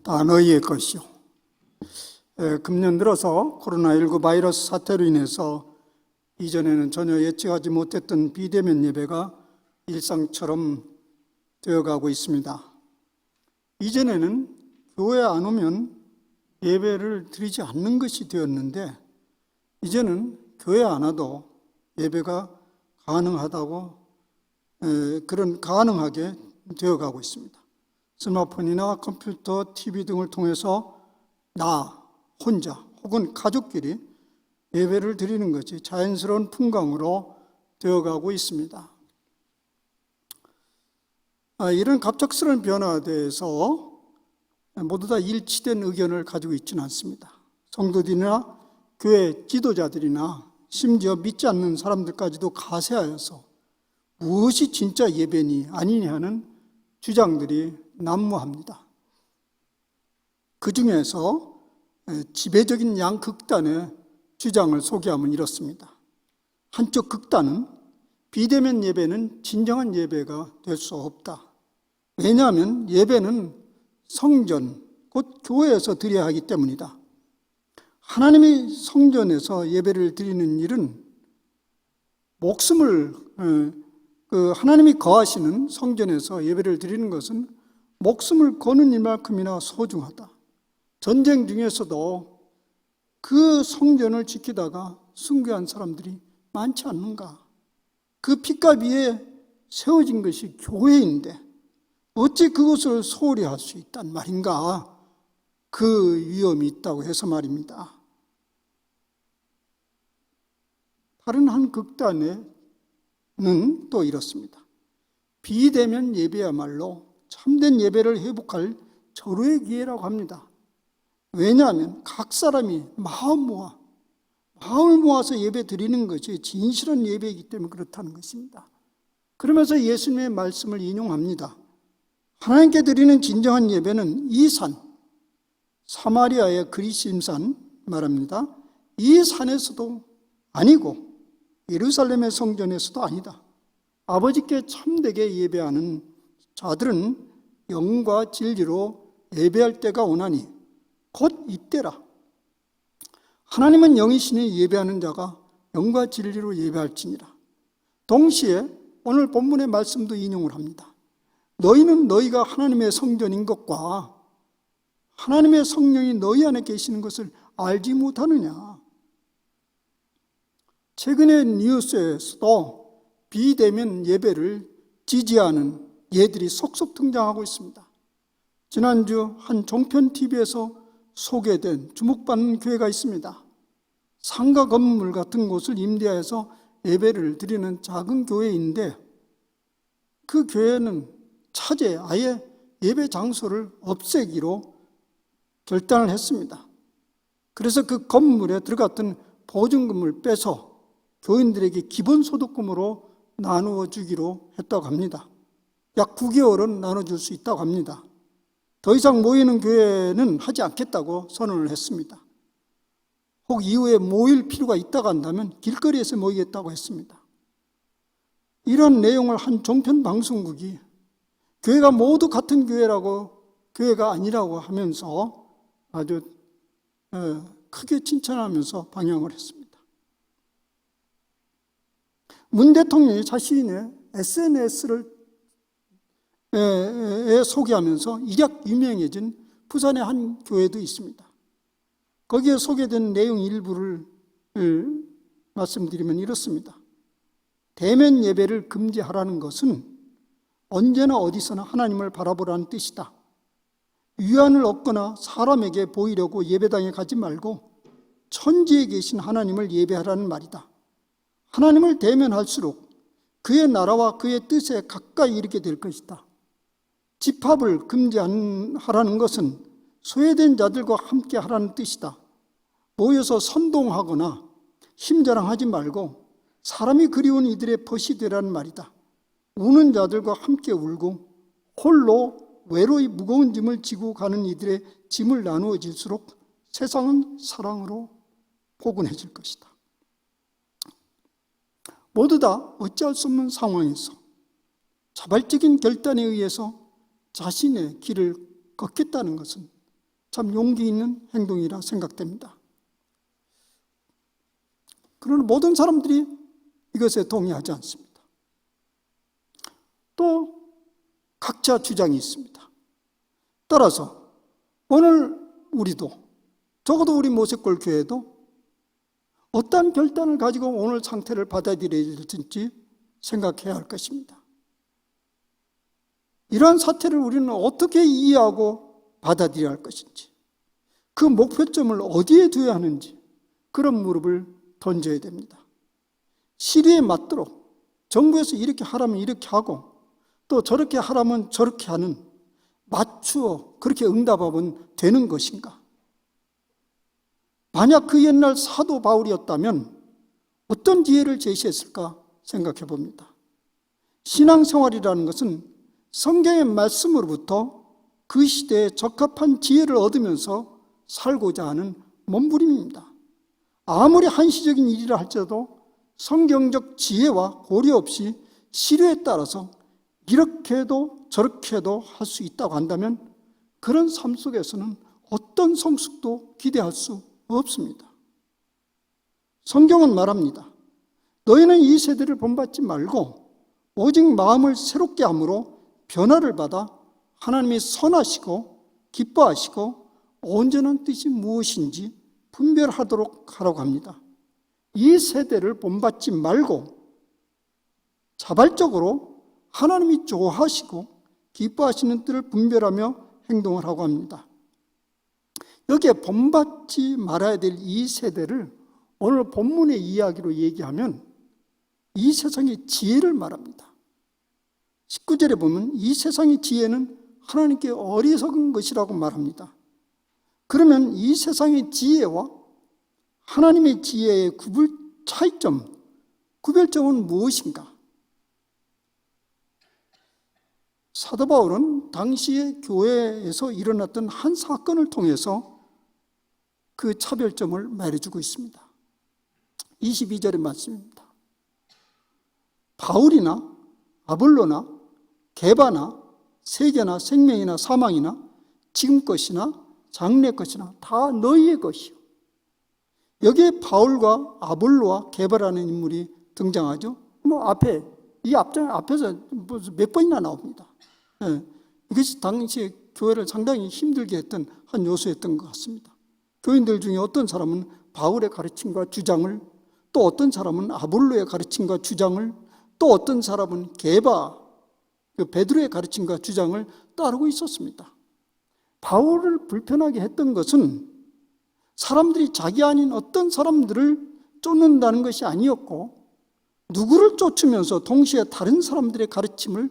다 너희의 것이요. 금년 들어서 코로나19 바이러스 사태로 인해서 이전에는 전혀 예측하지 못했던 비대면 예배가 일상처럼 되어가고 있습니다. 이전에는 교회 안 오면 예배를 드리지 않는 것이 되었는데, 이제는 교회 안 와도 예배가 가능하게 되어가고 있습니다. 스마트폰이나 컴퓨터, TV 등을 통해서 나 혼자 혹은 가족끼리 예배를 드리는 것이 자연스러운 풍경으로 되어가고 있습니다. 이런 갑작스러운 변화에 대해서 모두 다 일치된 의견을 가지고 있지는 않습니다. 성도들이나 교회 지도자들이나 심지어 믿지 않는 사람들까지도 가세하여서 무엇이 진짜 예배니 아니냐 하는 주장들이 난무합니다. 그 중에서 지배적인 양극단의 주장을 소개하면 이렇습니다. 한쪽 극단은 비대면 예배는 진정한 예배가 될 수 없다. 왜냐하면 예배는 성전, 곧 교회에서 드려야 하기 때문이다. 하나님이 성전에서 예배를 드리는 일은 하나님이 거하시는 성전에서 예배를 드리는 것은 목숨을 거는 일만큼이나 소중하다. 전쟁 중에서도 그 성전을 지키다가 순교한 사람들이 많지 않는가? 그 핏값 위에 세워진 것이 교회인데 어찌 그것을 소홀히 할 수 있단 말인가? 그 위험이 있다고 해서 말입니다. 다른 한 극단에는 또 이렇습니다. 비대면 예배야말로 참된 예배를 회복할 절호의 기회라고 합니다. 왜냐하면 각 사람이 마음을 모아서 예배 드리는 것이 진실한 예배이기 때문에 그렇다는 것입니다. 그러면서 예수님의 말씀을 인용합니다. 하나님께 드리는 진정한 예배는 이 산, 사마리아의 그리심산 말합니다. 이 산에서도 아니고 예루살렘의 성전에서도 아니다. 아버지께 참되게 예배하는 자들은 영과 진리로 예배할 때가 오나니 곧 이때라. 하나님은 영이시니 예배하는 자가 영과 진리로 예배할지니라. 동시에 오늘 본문의 말씀도 인용을 합니다. 너희는 너희가 하나님의 성전인 것과 하나님의 성령이 너희 안에 계시는 것을 알지 못하느냐. 최근의 뉴스에서도 비대면 예배를 지지하는 예들이 속속 등장하고 있습니다. 지난주 한 종편 TV에서 소개된 주목받는 교회가 있습니다. 상가 건물 같은 곳을 임대해서 예배를 드리는 작은 교회인데, 그 교회는 차제 아예 예배 장소를 없애기로 결단을 했습니다. 그래서 그 건물에 들어갔던 보증금을 빼서 교인들에게 기본소득금으로 나누어 주기로 했다고 합니다. 약 9개월은 나눠줄 수 있다고 합니다. 더 이상 모이는 교회는 하지 않겠다고 선언을 했습니다. 혹 이후에 모일 필요가 있다고 한다면 길거리에서 모이겠다고 했습니다. 이런 내용을 한 종편 방송국이 교회가 모두 같은 교회가 아니라고 하면서 아주 크게 칭찬하면서 방영을 했습니다. 문 대통령이 자신의 SNS를 소개하면서 일약 유명해진 부산의 한 교회도 있습니다. 거기에 소개된 내용 일부를 말씀드리면 이렇습니다. 대면 예배를 금지하라는 것은 언제나 어디서나 하나님을 바라보라는 뜻이다. 위안을 얻거나 사람에게 보이려고 예배당에 가지 말고 천지에 계신 하나님을 예배하라는 말이다. 하나님을 대면할수록 그의 나라와 그의 뜻에 가까이 이르게 될 것이다. 집합을 금지하라는 것은 소외된 자들과 함께 하라는 뜻이다. 모여서 선동하거나 힘자랑하지 말고 사람이 그리운 이들의 벗이 되라는 말이다. 우는 자들과 함께 울고 홀로 외로이 무거운 짐을 지고 가는 이들의 짐을 나누어질수록 세상은 사랑으로 포근해질 것이다. 모두 다 어찌할 수 없는 상황에서 자발적인 결단에 의해서 자신의 길을 걷겠다는 것은 참 용기 있는 행동이라 생각됩니다. 그러나 모든 사람들이 이것에 동의하지 않습니다. 또 각자 주장이 있습니다. 따라서 오늘 우리도, 적어도 우리 모색골 교회도 어떠한 결단을 가지고 오늘 상태를 받아들여야 될지 생각해야 할 것입니다. 이러한 사태를 우리는 어떻게 이해하고 받아들여야 할 것인지, 그 목표점을 어디에 두어야 하는지, 그런 무릎을 던져야 됩니다. 시리에 맞도록 정부에서 이렇게 하라면 이렇게 하고 또 저렇게 하라면 저렇게 하는, 맞추어 그렇게 응답하면 되는 것인가? 만약 그 옛날 사도 바울이었다면 어떤 지혜를 제시했을까 생각해 봅니다. 신앙생활이라는 것은 성경의 말씀으로부터 그 시대에 적합한 지혜를 얻으면서 살고자 하는 몸부림입니다. 아무리 한시적인 일이라 할지라도 성경적 지혜와 고려 없이 시류에 따라서 이렇게 해도 저렇게 해도 할 수 있다고 한다면 그런 삶 속에서는 어떤 성숙도 기대할 수 없습니다. 성경은 말합니다. 너희는 이 세대를 본받지 말고 오직 마음을 새롭게 함으로 변화를 받아 하나님이 선하시고 기뻐하시고 온전한 뜻이 무엇인지 분별하도록 하라고 합니다. 이 세대를 본받지 말고 자발적으로 하나님이 좋아하시고 기뻐하시는 뜻을 분별하며 행동을 하고 합니다. 여기에 본받지 말아야 될 이 세대를 오늘 본문의 이야기로 얘기하면 이 세상의 지혜를 말합니다. 19절에 보면 이 세상의 지혜는 하나님께 어리석은 것이라고 말합니다. 그러면 이 세상의 지혜와 하나님의 지혜의 구별점은 무엇인가? 사도 바울은 당시의 교회에서 일어났던 한 사건을 통해서 그 차별점을 말해주고 있습니다. 22절의 말씀입니다. 바울이나 아볼로나 게바나 세계나 생명이나 사망이나 지금 것이나 장래 것이나 다 너희의 것이요. 여기에 바울과 아볼로와 게바라는 인물이 등장하죠. 이 앞에서 몇 번이나 나옵니다. 이것이 당시 교회를 상당히 힘들게 했던 한 요소였던 것 같습니다. 교인들 중에 어떤 사람은 바울의 가르침과 주장을, 또 어떤 사람은 아볼로의 가르침과 주장을, 또 어떤 사람은 게바, 베드로의 가르침과 주장을 따르고 있었습니다. 바울을 불편하게 했던 것은 사람들이 자기 아닌 어떤 사람들을 쫓는다는 것이 아니었고, 누구를 쫓으면서 동시에 다른 사람들의 가르침을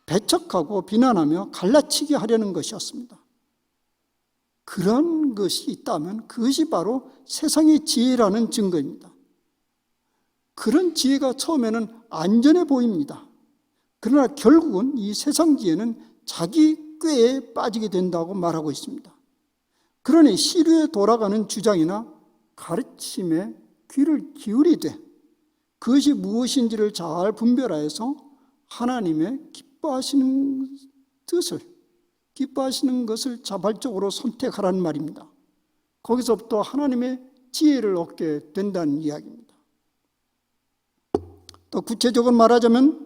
배척하고 비난하며 갈라치게 하려는 것이었습니다. 그런 것이 있다면 그것이 바로 세상의 지혜라는 증거입니다. 그런 지혜가 처음에는 안전해 보입니다. 그러나 결국은 이 세상 지혜는 자기 꾀에 빠지게 된다고 말하고 있습니다. 그러니 시류에 돌아가는 주장이나 가르침에 귀를 기울이되 그것이 무엇인지를 잘 분별하여서 하나님의 기뻐하시는 뜻을, 기뻐하시는 것을 자발적으로 선택하라는 말입니다. 거기서부터 하나님의 지혜를 얻게 된다는 이야기입니다. 또 구체적으로 말하자면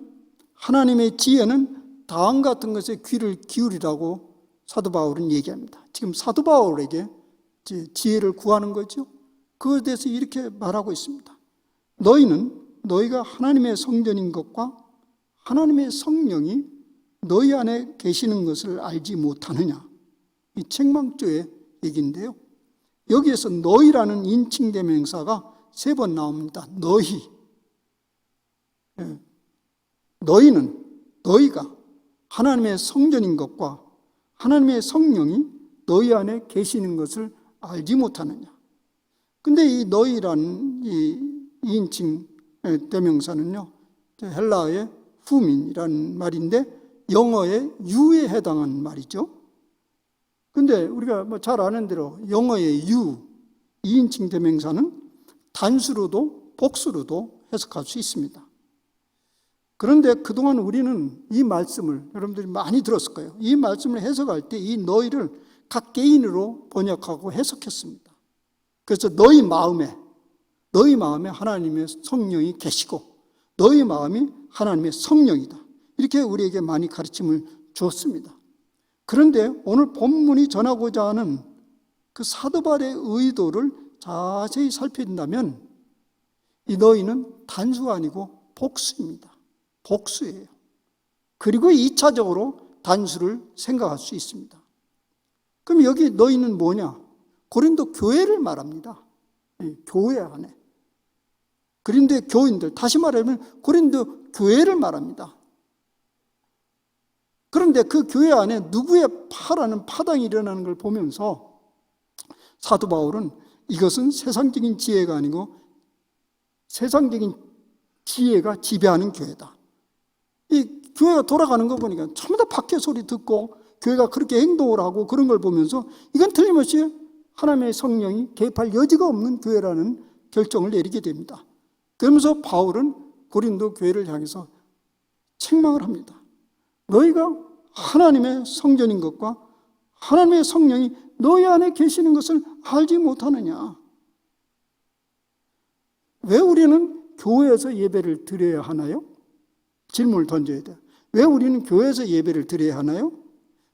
하나님의 지혜는 다음 같은 것에 귀를 기울이라고 사도 바울은 얘기합니다. 지금 사도 바울에게 지혜를 구하는 거죠. 그것에 대해서 이렇게 말하고 있습니다. 너희가 하나님의 성전인 것과 하나님의 성령이 너희 안에 계시는 것을 알지 못하느냐. 이 책망조의 얘기인데요. 여기에서 너희라는 인칭대명사가 3번 나옵니다. 너희가 하나님의 성전인 것과 하나님의 성령이 너희 안에 계시는 것을 알지 못하느냐. 근데 이 너희라는 이 2인칭 대명사는요, 헬라어의 후민이라는 말인데 영어의 you에 해당하는 말이죠. 근데 우리가 잘 아는 대로 영어의 you, 2인칭 대명사는 단수로도 복수로도 해석할 수 있습니다. 그런데 그동안 우리는 이 말씀을 여러분들이 많이 들었을 거예요. 이 말씀을 해석할 때 이 너희를 각 개인으로 번역하고 해석했습니다. 그래서 너희 마음에 하나님의 성령이 계시고 너희 마음이 하나님의 성령이다. 이렇게 우리에게 많이 가르침을 주었습니다. 그런데 오늘 본문이 전하고자 하는 그 사도 바울의 의도를 자세히 살핀다면 이 너희는 단수가 아니고 복수입니다. 복수예요. 그리고 2차적으로 단수를 생각할 수 있습니다. 그럼 여기 너희는 뭐냐? 고린도 교회를 말합니다. 교회 안에. 고린도의 교인들, 다시 말하면 고린도 교회를 말합니다. 그런데 그 교회 안에 누구의 파라는 파당이 일어나는 걸 보면서 사도 바울은 이것은 세상적인 지혜가 아니고 세상적인 지혜가 지배하는 교회다. 이 교회가 돌아가는 거 보니까 전부 다 박해 소리 듣고 교회가 그렇게 행동을 하고 그런 걸 보면서 이건 틀림없이 하나님의 성령이 개입할 여지가 없는 교회라는 결정을 내리게 됩니다. 그러면서 바울은 고린도 교회를 향해서 책망을 합니다. 너희가 하나님의 성전인 것과 하나님의 성령이 너희 안에 계시는 것을 알지 못하느냐? 왜 우리는 교회에서 예배를 드려야 하나요? 질문을 던져야 돼요. 왜 우리는 교회에서 예배를 드려야 하나요?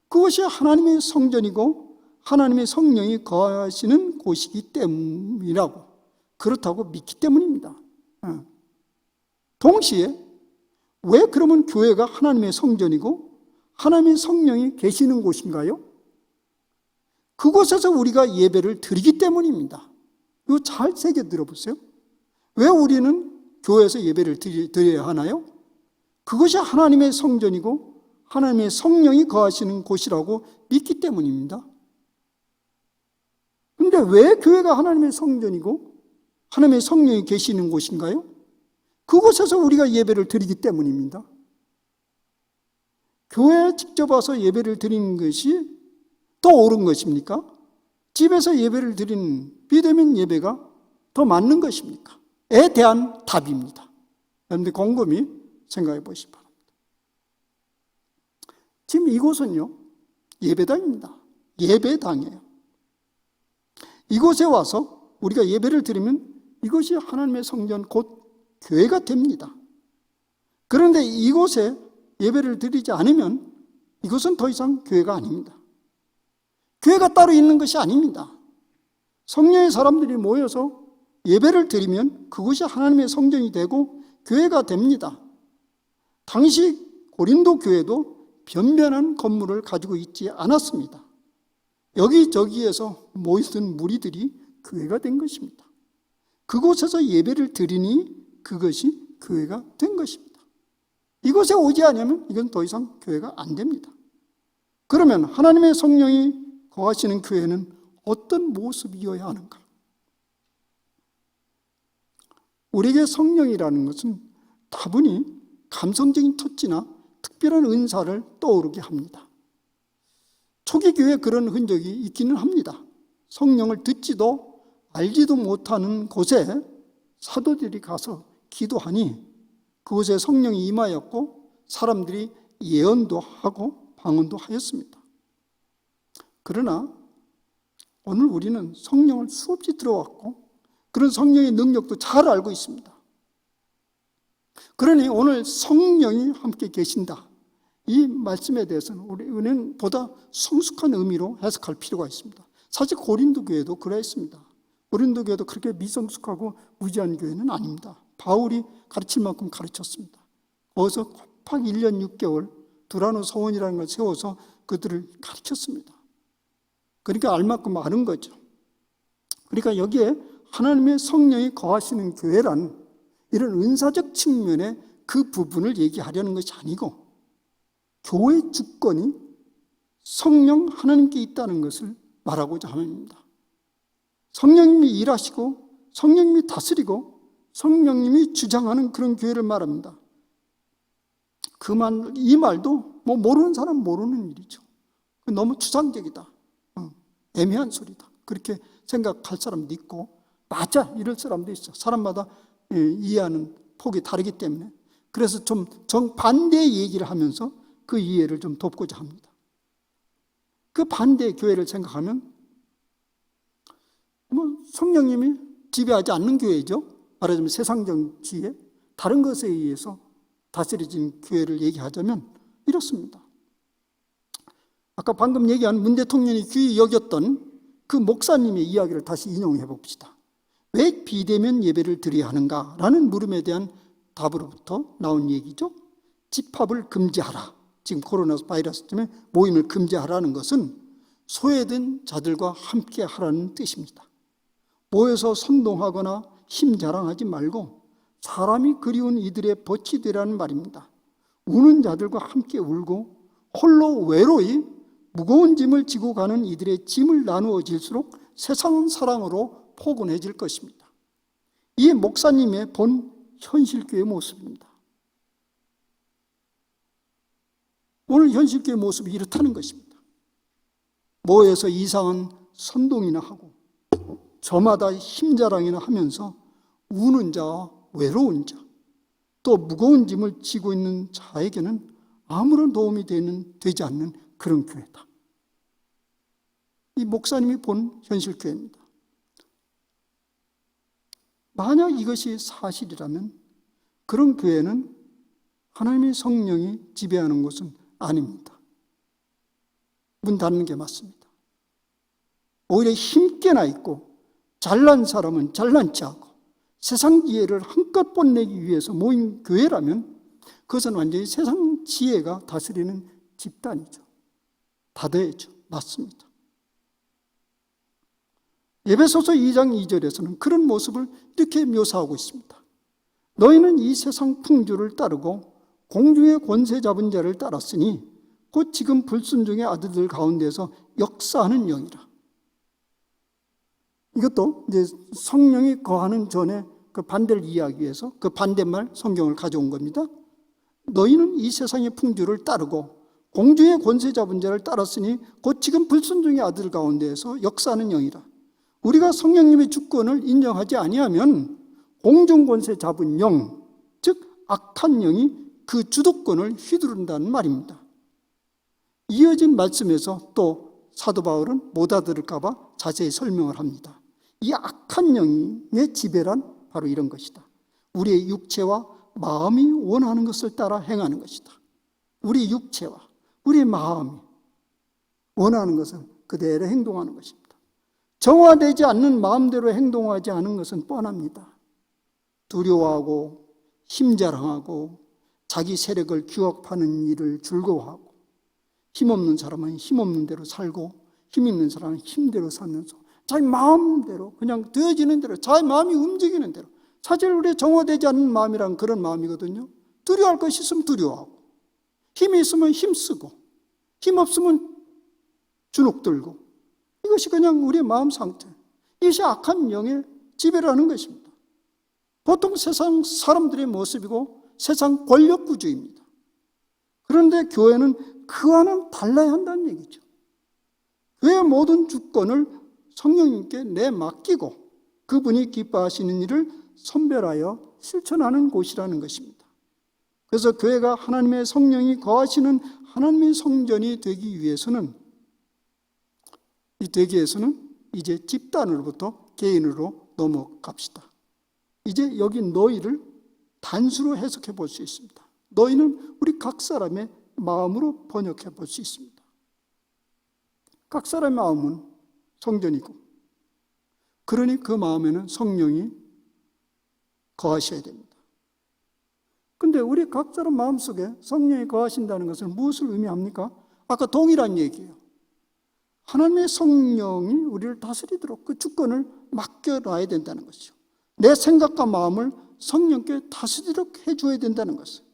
그것이 하나님의 성전이고 하나님의 성령이 거하시는 곳이기 때문이라고, 그렇다고 믿기 때문입니다. 동시에 왜 그러면 교회가 하나님의 성전이고 하나님의 성령이 계시는 곳인가요? 그곳에서 우리가 예배를 드리기 때문입니다. 이거 잘 새겨 들어보세요. 왜 우리는 교회에서 예배를 드려야 하나요? 그것이 하나님의 성전이고 하나님의 성령이 거하시는 곳이라고 믿기 때문입니다. 그런데 왜 교회가 하나님의 성전이고 하나님의 성령이 계시는 곳인가요? 그곳에서 우리가 예배를 드리기 때문입니다. 교회에 직접 와서 예배를 드리는 것이 더 옳은 것입니까? 집에서 예배를 드리는 비대면 예배가 더 맞는 것입니까? 에 대한 답입니다. 여러분들 곰곰이 생각해 보시기 바랍니다. 지금 이곳은요, 예배당입니다. 예배당이에요. 이곳에 와서 우리가 예배를 드리면 이것이 하나님의 성전 곧 교회가 됩니다. 그런데 이곳에 예배를 드리지 않으면 이것은 더 이상 교회가 아닙니다. 교회가 따로 있는 것이 아닙니다. 성령의 사람들이 모여서 예배를 드리면 그것이 하나님의 성전이 되고 교회가 됩니다. 당시 고린도 교회도 변변한 건물을 가지고 있지 않았습니다. 여기저기에서 모이던 무리들이 교회가 된 것입니다. 그곳에서 예배를 드리니 그것이 교회가 된 것입니다. 이곳에 오지 않으면 이건 더 이상 교회가 안 됩니다. 그러면 하나님의 성령이 거하시는 교회는 어떤 모습이어야 하는가? 우리에게 성령이라는 것은 다분히 감성적인 터치나 특별한 은사를 떠오르게 합니다. 초기 교회에 그런 흔적이 있기는 합니다. 성령을 듣지도 알지도 못하는 곳에 사도들이 가서 기도하니 그곳에 성령이 임하였고 사람들이 예언도 하고 방언도 하였습니다. 그러나 오늘 우리는 성령을 수없이 들어왔고 그런 성령의 능력도 잘 알고 있습니다. 그러니 오늘 성령이 함께 계신다, 이 말씀에 대해서는 우리는 보다 성숙한 의미로 해석할 필요가 있습니다. 사실 고린도 교회도 그랬습니다. 고린도 교회도 그렇게 미성숙하고 무지한 교회는 아닙니다. 바울이 가르칠 만큼 가르쳤습니다. 거기서 곱하기 1년 6개월 두라노 서원이라는 걸 세워서 그들을 가르쳤습니다. 그러니까 알만큼 아는 거죠. 그러니까 여기에 하나님의 성령이 거하시는 교회란 이런 은사적 측면의 그 부분을 얘기하려는 것이 아니고 교회의 주권이 성령 하나님께 있다는 것을 말하고자 함입니다. 성령님이 일하시고 성령님이 다스리고 성령님이 주장하는 그런 교회를 말합니다. 이 말도 뭐 모르는 사람 모르는 일이죠. 너무 추상적이다, 애매한 소리다, 그렇게 생각할 사람도 있고 맞아 이럴 사람도 있어. 사람마다 이해하는 폭이 다르기 때문에 그래서 좀 정반대의 얘기를 하면서 그 이해를 좀 돕고자 합니다. 그 반대 교회를 생각하면 성령님이 지배하지 않는 교회죠. 말하자면 세상 정치에 다른 것에 의해서 다스려진 교회를 얘기하자면 이렇습니다. 아까 방금 얘기한 문 대통령이 귀히 여겼던 그 목사님의 이야기를 다시 인용해 봅시다. 왜 비대면 예배를 드려야 하는가라는 물음에 대한 답으로부터 나온 얘기죠. 집합을 금지하라. 지금 코로나 바이러스 때문에 모임을 금지하라는 것은 소외된 자들과 함께 하라는 뜻입니다. 모여서 선동하거나 힘 자랑하지 말고 사람이 그리운 이들의 벗이 되라는 말입니다. 우는 자들과 함께 울고 홀로 외로이 무거운 짐을 지고 가는 이들의 짐을 나누어질수록 세상은 사랑으로 포근해질 것입니다. 이 목사님의 본 현실교회 모습입니다. 오늘 현실교회 모습이 이렇다는 것입니다. 모여서 이상한 선동이나 하고 저마다 힘자랑이나 하면서 우는 자와 외로운 자, 또 무거운 짐을 지고 있는 자에게는 아무런 도움이 되지 않는 그런 교회다. 이 목사님이 본 현실교회입니다. 만약 이것이 사실이라면 그런 교회는 하나님의 성령이 지배하는 곳은 아닙니다. 문 닫는 게 맞습니다. 오히려 힘께나 있고 잘난 사람은 잘난 체하고 세상 지혜를 한껏 뽐내기 위해서 모인 교회라면 그것은 완전히 세상 지혜가 다스리는 집단이죠. 닫아야죠. 맞습니다. 에베소서 2장 2절에서는 그런 모습을 이렇게 묘사하고 있습니다. 너희는 이 세상 풍조를 따르고 공중의 권세 잡은 자를 따랐으니 곧 지금 불순종의 아들들 가운데서 역사하는 영이라. 이것도 이제 성령이 거하는 전에 그 반대를 이해하기 위해서 그 반대말 성경을 가져온 겁니다. 너희는 이 세상의 풍조를 따르고 공중의 권세 잡은 자를 따랐으니 곧 지금 불순종의 아들 가운데에서 역사하는 영이라. 우리가 성령님의 주권을 인정하지 아니하면 공중 권세 잡은 영, 즉 악한 영이 그 주도권을 휘두른다는 말입니다. 이어진 말씀에서 또 사도 바울은 못 알아들을까 봐 자세히 설명을 합니다. 이 악한 영의 지배란 바로 이런 것이다. 우리의 육체와 마음이 원하는 것을 따라 행하는 것이다. 우리 육체와 우리의 마음이 원하는 것을 그대로 행동하는 것입니다. 정화되지 않는 마음대로 행동하지 않은 것은 뻔합니다. 두려워하고 힘자랑하고 자기 세력을 규합하는 일을 즐거워하고 힘없는 사람은 힘없는 대로 살고 힘 있는 사람은 힘대로 살면서 자기 마음대로 그냥 되어지는 대로 자기 마음이 움직이는 대로. 사실 우리 정화되지 않는 마음이란 그런 마음이거든요. 두려워할 것이 있으면 두려워하고 힘이 있으면 힘쓰고 힘 없으면 주눅들고 이것이 그냥 우리의 마음 상태. 이것이 악한 영의 지배라는 것입니다. 보통 세상 사람들의 모습이고 세상 권력 구조입니다. 그런데 교회는 그와는 달라야 한다는 얘기죠. 교회의 모든 주권을 성령님께 내맡기고 그분이 기뻐하시는 일을 선별하여 실천하는 곳이라는 것입니다. 그래서 교회가 하나님의 성령이 거하시는 하나님의 성전이 되기 위해서는 이제 집단으로부터 개인으로 넘어갑시다. 이제 여기 너희를 단수로 해석해 볼 수 있습니다. 너희는 우리 각 사람의 마음으로 번역해 볼 수 있습니다. 각 사람의 마음은 성전이고 그러니 그 마음에는 성령이 거하셔야 됩니다. 그런데 우리 각 사람 마음속에 성령이 거하신다는 것은 무엇을 의미합니까? 아까 동일한 얘기예요. 하나님의 성령이 우리를 다스리도록 그 주권을 맡겨놔야 된다는 것이죠. 내 생각과 마음을 성령께 다스리도록 해줘야 된다는 것이에요.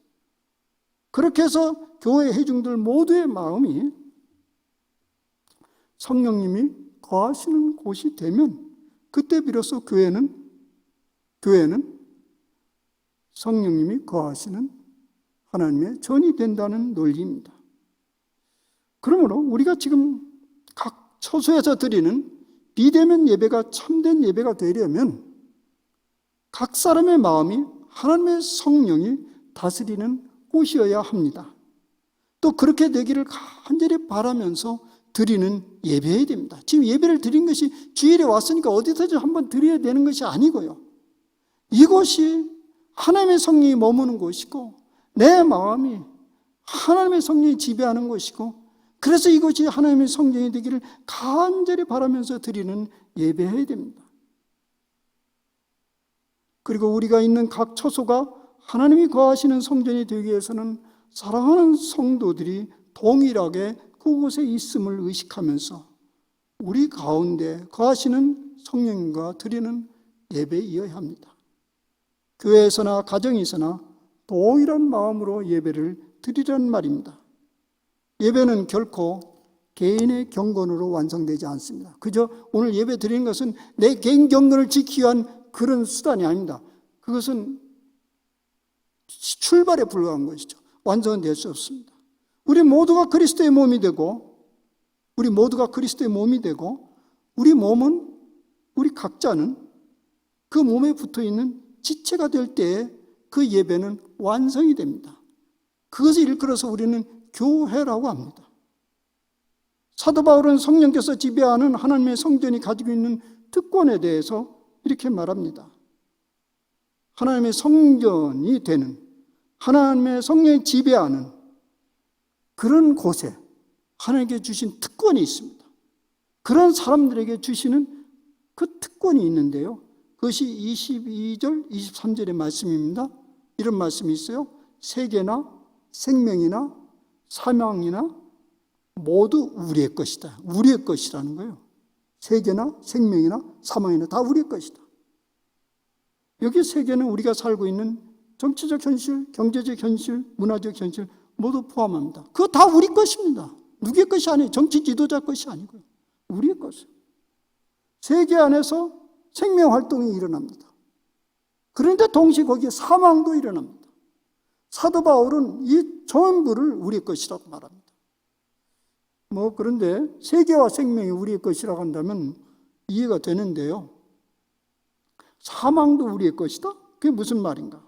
그렇게 해서 교회 회중들 모두의 마음이 성령님이 거하시는 곳이 되면 그때 비로소 교회는 성령님이 거하시는 하나님의 전이 된다는 논리입니다. 그러므로 우리가 지금 각 처소에서 드리는 비대면 예배가 참된 예배가 되려면 각 사람의 마음이 하나님의 성령이 다스리는 곳이어야 합니다. 또 그렇게 되기를 간절히 바라면서 드리는 예배해야 됩니다. 지금 예배를 드린 것이 주일에 왔으니까 어디서든 한번 드려야 되는 것이 아니고요. 이곳이 하나님의 성령이 머무는 곳이고 내 마음이 하나님의 성령이 지배하는 곳이고 그래서 이곳이 하나님의 성전이 되기를 간절히 바라면서 드리는 예배해야 됩니다. 그리고 우리가 있는 각 처소가 하나님이 거하시는 성전이 되기 위해서는 사랑하는 성도들이 동일하게 그곳에 있음을 의식하면서 우리 가운데 거하시는 성령과 드리는 예배이어야 합니다. 교회에서나 가정에서나 동일한 마음으로 예배를 드리라는 말입니다. 예배는 결코 개인의 경건으로 완성되지 않습니다. 그저 오늘 예배 드리는 것은 내 개인 경건을 지키기 위한 그런 수단이 아닙니다. 그것은 출발에 불과한 것이죠. 완성은 될 수 없습니다. 우리 모두가 그리스도의 몸이 되고 우리 몸은 우리 각자는 그 몸에 붙어있는 지체가 될 때에 그 예배는 완성이 됩니다. 그것을 일컬어서 우리는 교회라고 합니다. 사도 바울은 성령께서 지배하는 하나님의 성전이 가지고 있는 특권에 대해서 이렇게 말합니다. 하나님의 성전이 되는, 하나님의 성령이 지배하는 그런 곳에 하나님께 주신 특권이 있습니다. 그런 사람들에게 주시는 그 특권이 있는데요. 그것이 22절, 23절의 말씀입니다. 이런 말씀이 있어요. 세계나 생명이나 사망이나 모두 우리의 것이다. 우리의 것이라는 거예요. 세계나 생명이나 사망이나 다 우리의 것이다. 여기 세계는 우리가 살고 있는 정치적 현실, 경제적 현실, 문화적 현실 모두 포함합니다. 그거 다 우리 것입니다. 누구의 것이 아니에요. 정치 지도자 것이 아니고요. 우리의 것이에요. 세계 안에서 생명 활동이 일어납니다. 그런데 동시에 거기에 사망도 일어납니다. 사도 바울은 이 전부를 우리의 것이라고 말합니다. 그런데 세계와 생명이 우리의 것이라고 한다면 이해가 되는데요. 사망도 우리의 것이다? 그게 무슨 말인가?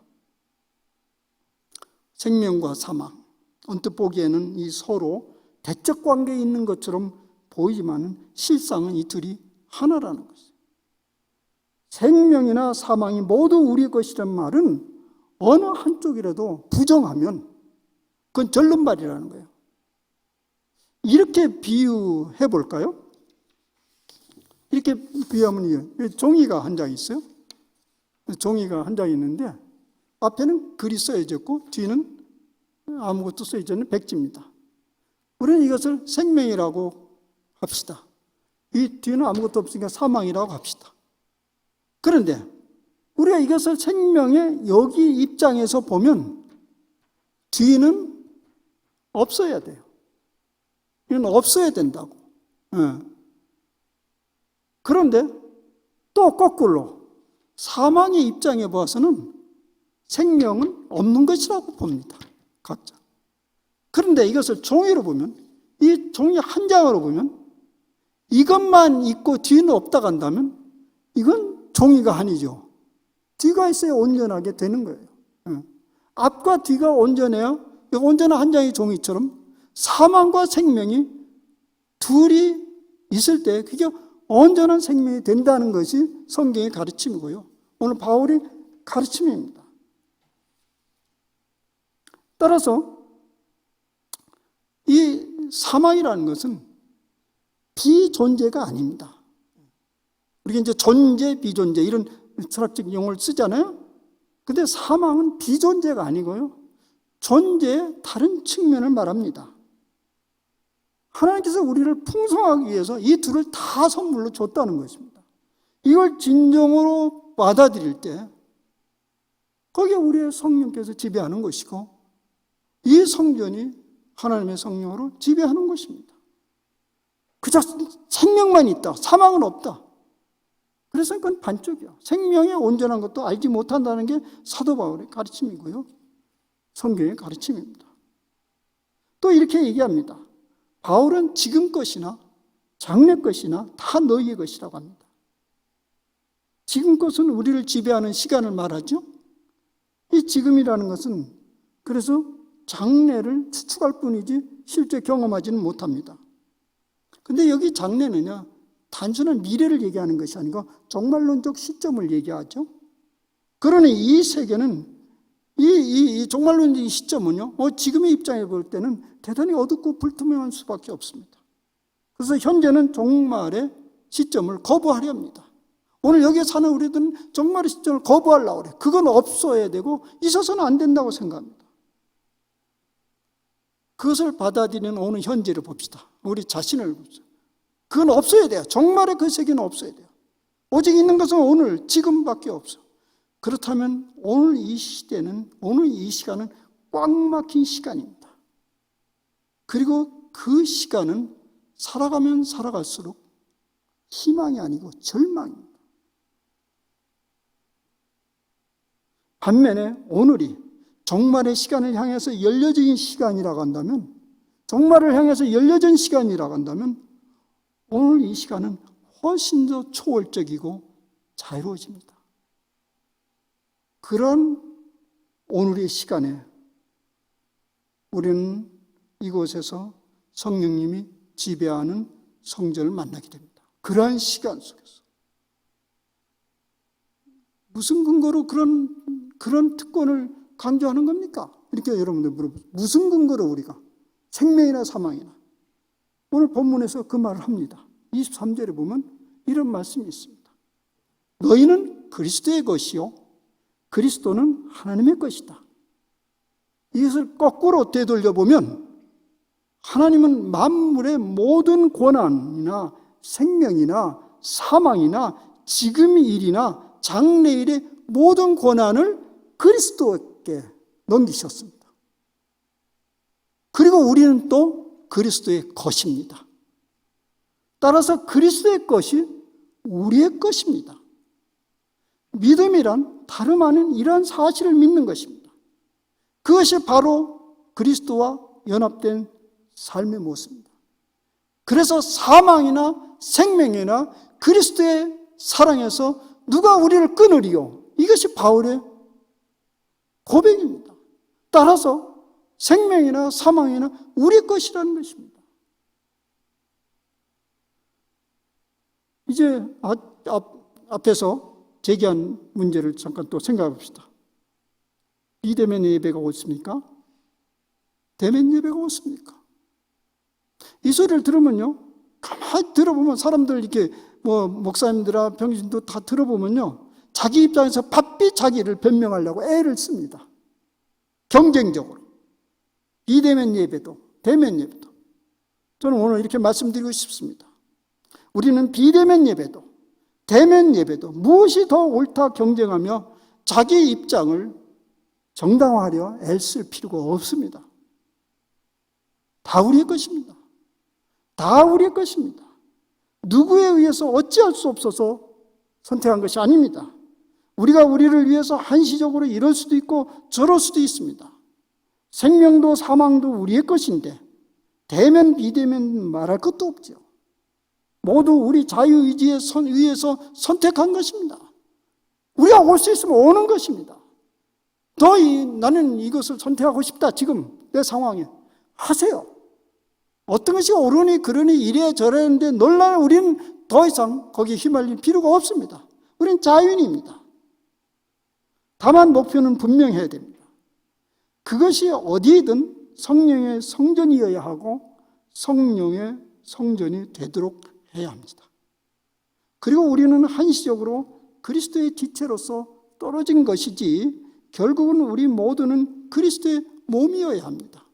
생명과 사망, 언뜻 보기에는 이 서로 대적 관계에 있는 것처럼 보이지만 실상은 이 둘이 하나라는 것이죠. 생명이나 사망이 모두 우리의 것이란 말은 어느 한쪽이라도 부정하면 그건 절름발이라는 거예요. 이렇게 비유해 볼까요? 이렇게 비유하면 종이가 한 장 있어요. 종이가 한 장 있는데 앞에는 글이 써있고 뒤는 아무것도 써있지 않는 백지입니다. 우리는 이것을 생명이라고 합시다. 이 뒤는 아무것도 없으니까 사망이라고 합시다. 그런데 우리가 이것을 생명의 여기 입장에서 보면 뒤는 없어야 돼요. 이건 없어야 된다고. 그런데 또 거꾸로 사망의 입장에 봐서는 생명은 없는 것이라고 봅니다. 각자. 그런데 이것을 종이로 보면, 이 종이 한 장으로 보면 이것만 있고 뒤는 없다고 한다면 이건 종이가 아니죠. 뒤가 있어야 온전하게 되는 거예요. 앞과 뒤가 온전해야 온전한 한 장의 종이처럼 사망과 생명이 둘이 있을 때 그게 온전한 생명이 된다는 것이 성경의 가르침이고요. 오늘 바울의 가르침입니다. 따라서 이 사망이라는 것은 비존재가 아닙니다. 우리가 이제 존재, 비존재 이런 철학적 용어를 쓰잖아요. 근데 사망은 비존재가 아니고요. 존재의 다른 측면을 말합니다. 하나님께서 우리를 풍성하기 위해서 이 둘을 다 선물로 줬다는 것입니다. 이걸 진정으로 받아들일 때 거기에 우리의 성령께서 지배하는 것이고 이 성전이 하나님의 성령으로 지배하는 것입니다. 그저 생명만 있다. 사망은 없다. 그래서 그건 반쪽이야. 생명의 온전한 것도 알지 못한다는 게 사도 바울의 가르침이고요. 성경의 가르침입니다. 또 이렇게 얘기합니다. 바울은 지금 것이나 장래 것이나 다 너희의 것이라고 합니다. 지금 것은 우리를 지배하는 시간을 말하죠. 이 지금이라는 것은 그래서 장래를 추측할 뿐이지 실제 경험하지는 못합니다. 근데 여기 장래는요, 단순한 미래를 얘기하는 것이 아니고 종말론적 시점을 얘기하죠. 그러니 이 세계는 이 종말론적인 시점은요, 지금의 입장에 볼 때는 대단히 어둡고 불투명한 수밖에 없습니다. 그래서 현재는 종말의 시점을 거부하려 합니다. 오늘 여기에 사는 우리들은 종말의 시점을 거부하려고 그래요. 그건 없어야 되고 있어서는 안 된다고 생각합니다. 그것을 받아들이는 오늘 현재를 봅시다. 우리 자신을 봅시다. 그건 없어야 돼요. 종말의 그 세계는 없어야 돼요. 오직 있는 것은 오늘, 지금밖에 없어요. 그렇다면 오늘 이 시대는, 오늘 이 시간은 꽉 막힌 시간입니다. 그리고 그 시간은 살아가면 살아갈수록 희망이 아니고 절망입니다. 반면에 오늘이 종말의 시간을 향해서 열려진 시간이라고 한다면, 종말을 향해서 열려진 시간이라고 한다면 오늘 이 시간은 훨씬 더 초월적이고 자유로워집니다. 그런 오늘의 시간에 우리는 이곳에서 성령님이 지배하는 성전을 만나게 됩니다. 그러한 시간 속에서 무슨 근거로 그런 특권을 강조하는 겁니까? 이렇게 여러분들 물어보세요. 무슨 근거로 우리가 생명이나 사망이나, 오늘 본문에서 그 말을 합니다. 23절에 보면 이런 말씀이 있습니다. 너희는 그리스도의 것이요 그리스도는 하나님의 것이다. 이것을 거꾸로 되돌려 보면 하나님은 만물의 모든 권한이나 생명이나 사망이나 지금의 일이나 장래일의 모든 권한을 그리스도께 넘기셨습니다. 그리고 우리는 또 그리스도의 것입니다. 따라서 그리스도의 것이 우리의 것입니다. 믿음이란 다름 아닌 이러한 사실을 믿는 것입니다. 그것이 바로 그리스도와 연합된 삶의 모습입니다. 그래서 사망이나 생명이나 그리스도의 사랑에서 누가 우리를 끊으리요? 이것이 바울의 고백입니다. 따라서 생명이나 사망이나 우리 것이라는 것입니다. 이제 앞에서 제기한 문제를 잠깐 또 생각해 봅시다. 비대면 예배가 옳습니까? 대면 예배가 옳습니까? 이 소리를 들으면요, 가만히 들어보면 사람들 이렇게 목사님들아 병신도 다 들어보면요, 자기 입장에서 바삐 자기를 변명하려고 애를 씁니다. 경쟁적으로. 비대면 예배도 대면 예배도. 저는 오늘 이렇게 말씀드리고 싶습니다. 우리는 비대면 예배도 대면 예배도 무엇이 더 옳다 경쟁하며 자기 입장을 정당화하려 애쓸 필요가 없습니다. 다 우리의 것입니다. 다 우리의 것입니다. 누구에 의해서 어찌할 수 없어서 선택한 것이 아닙니다. 우리가 우리를 위해서 한시적으로 이럴 수도 있고 저럴 수도 있습니다. 생명도 사망도 우리의 것인데 대면 비대면 말할 것도 없죠. 모두 우리 자유의지에 의해서 선택한 것입니다. 우리가 올 수 있으면 오는 것입니다. 나는 이것을 선택하고 싶다. 지금 내 상황에 하세요. 어떤 것이 옳으니 그러니 이래 저래는데 논란을 우리는 더 이상 거기에 휘말릴 필요가 없습니다. 우리는 자유인입니다. 다만 목표는 분명해야 됩니다. 그것이 어디든 성령의 성전이어야 하고 성령의 성전이 되도록 해야 합니다. 그리고 우리는 한시적으로 그리스도의 지체로서 떨어진 것이지 결국은 우리 모두는 그리스도의 몸이어야 합니다.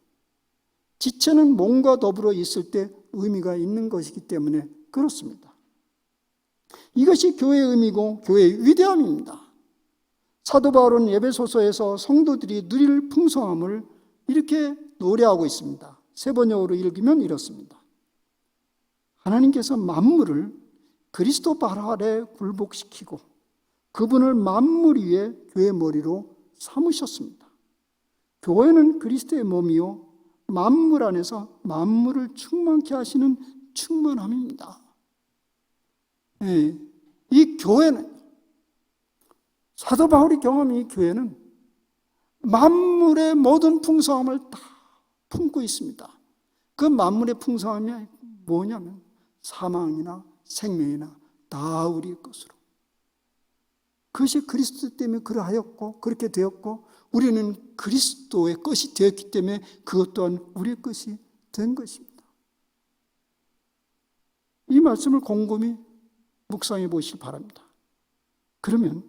지체는 몸과 더불어 있을 때 의미가 있는 것이기 때문에 그렇습니다. 이것이 교회의 의미고 교회의 위대함입니다. 사도 바울은 에베소서에서 성도들이 누릴 풍성함을 이렇게 노래하고 있습니다. 세 번역으로 읽으면 이렇습니다. 하나님께서 만물을 그리스도 발 아래 굴복시키고 그분을 만물 위에 교회의 머리로 삼으셨습니다. 교회는 그리스도의 몸이요 만물 안에서 만물을 충만케 하시는 충만함입니다. 네, 이 교회는 사도 바울이 경험한 이 교회는 만물의 모든 풍성함을 다 품고 있습니다. 그 만물의 풍성함이 뭐냐면 사망이나 생명이나 다 우리의 것으로. 그것이 그리스도 때문에 그러하였고 그렇게 되었고 우리는 그리스도의 것이 되었기 때문에 그것 또한 우리의 것이 된 것입니다. 이 말씀을 곰곰이 묵상해 보시기 바랍니다. 그러면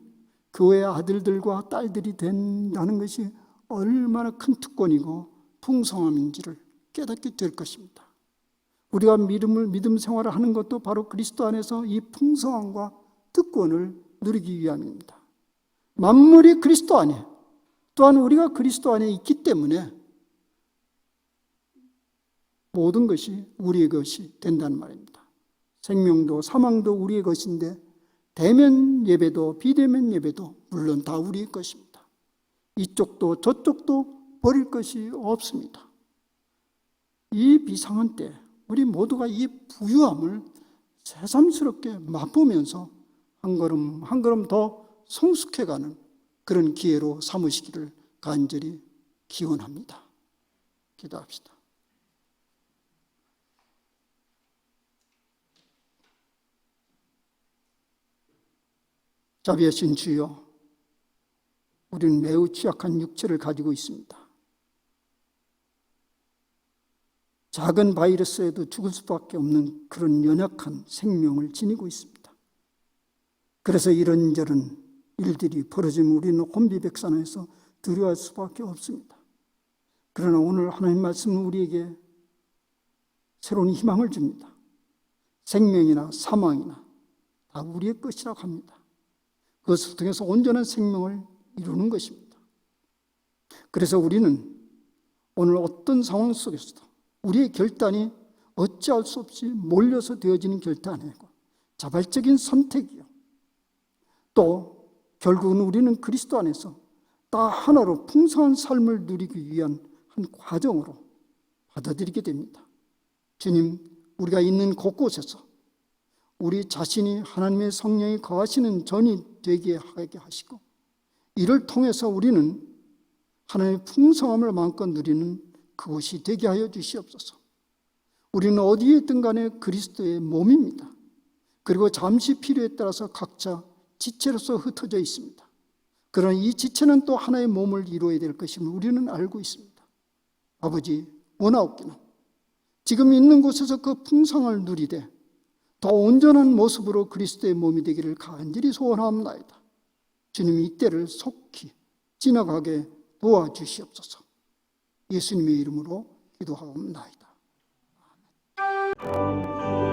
교회의 아들들과 딸들이 된다는 것이 얼마나 큰 특권이고 풍성함인지를 깨닫게 될 것입니다. 우리가 믿음 생활을 하는 것도 바로 그리스도 안에서 이 풍성함과 특권을 누리기 위함입니다. 만물이 그리스도 안에, 또한 우리가 그리스도 안에 있기 때문에 모든 것이 우리의 것이 된다는 말입니다. 생명도 사망도 우리의 것인데 대면 예배도 비대면 예배도 물론 다 우리의 것입니다. 이쪽도 저쪽도 버릴 것이 없습니다. 이 비상한 때 우리 모두가 이 부유함을 새삼스럽게 맛보면서 한 걸음 한 걸음 더 성숙해가는 그런 기회로 삼으시기를 간절히 기원합니다. 기도합시다. 자비하신 주여, 우리는 매우 취약한 육체를 가지고 있습니다. 작은 바이러스에도 죽을 수밖에 없는 그런 연약한 생명을 지니고 있습니다. 그래서 이런저런 일들이 벌어지면 우리는 혼비백산해서 두려워할 수밖에 없습니다. 그러나 오늘 하나님 말씀은 우리에게 새로운 희망을 줍니다. 생명이나 사망이나 다 우리의 것이라고 합니다. 그것을 통해서 온전한 생명을 이루는 것입니다. 그래서 우리는 오늘 어떤 상황 속에서도 우리의 결단이 어찌할 수 없이 몰려서 되어지는 결단이 아니고 자발적인 선택이요. 또 결국은 우리는 그리스도 안에서 다 하나로 풍성한 삶을 누리기 위한 한 과정으로 받아들이게 됩니다. 주님, 우리가 있는 곳곳에서 우리 자신이 하나님의 성령이 거하시는 전이 되게 하게 하시고 이를 통해서 우리는 하나님의 풍성함을 마음껏 누리는 그것이 되게 하여 주시옵소서. 우리는 어디에 있든 간에 그리스도의 몸입니다. 그리고 잠시 필요에 따라서 각자 지체로서 흩어져 있습니다. 그러나 이 지체는 또 하나의 몸을 이루어야 될 것임을 우리는 알고 있습니다. 아버지, 원하옵기는 지금 있는 곳에서 그 풍성을 누리되 더 온전한 모습으로 그리스도의 몸이 되기를 간절히 소원하옵나이다. 주님, 이 때를 속히 지나가게 도와주시옵소서. 예수님의 이름으로 기도하옵나이다. 아멘.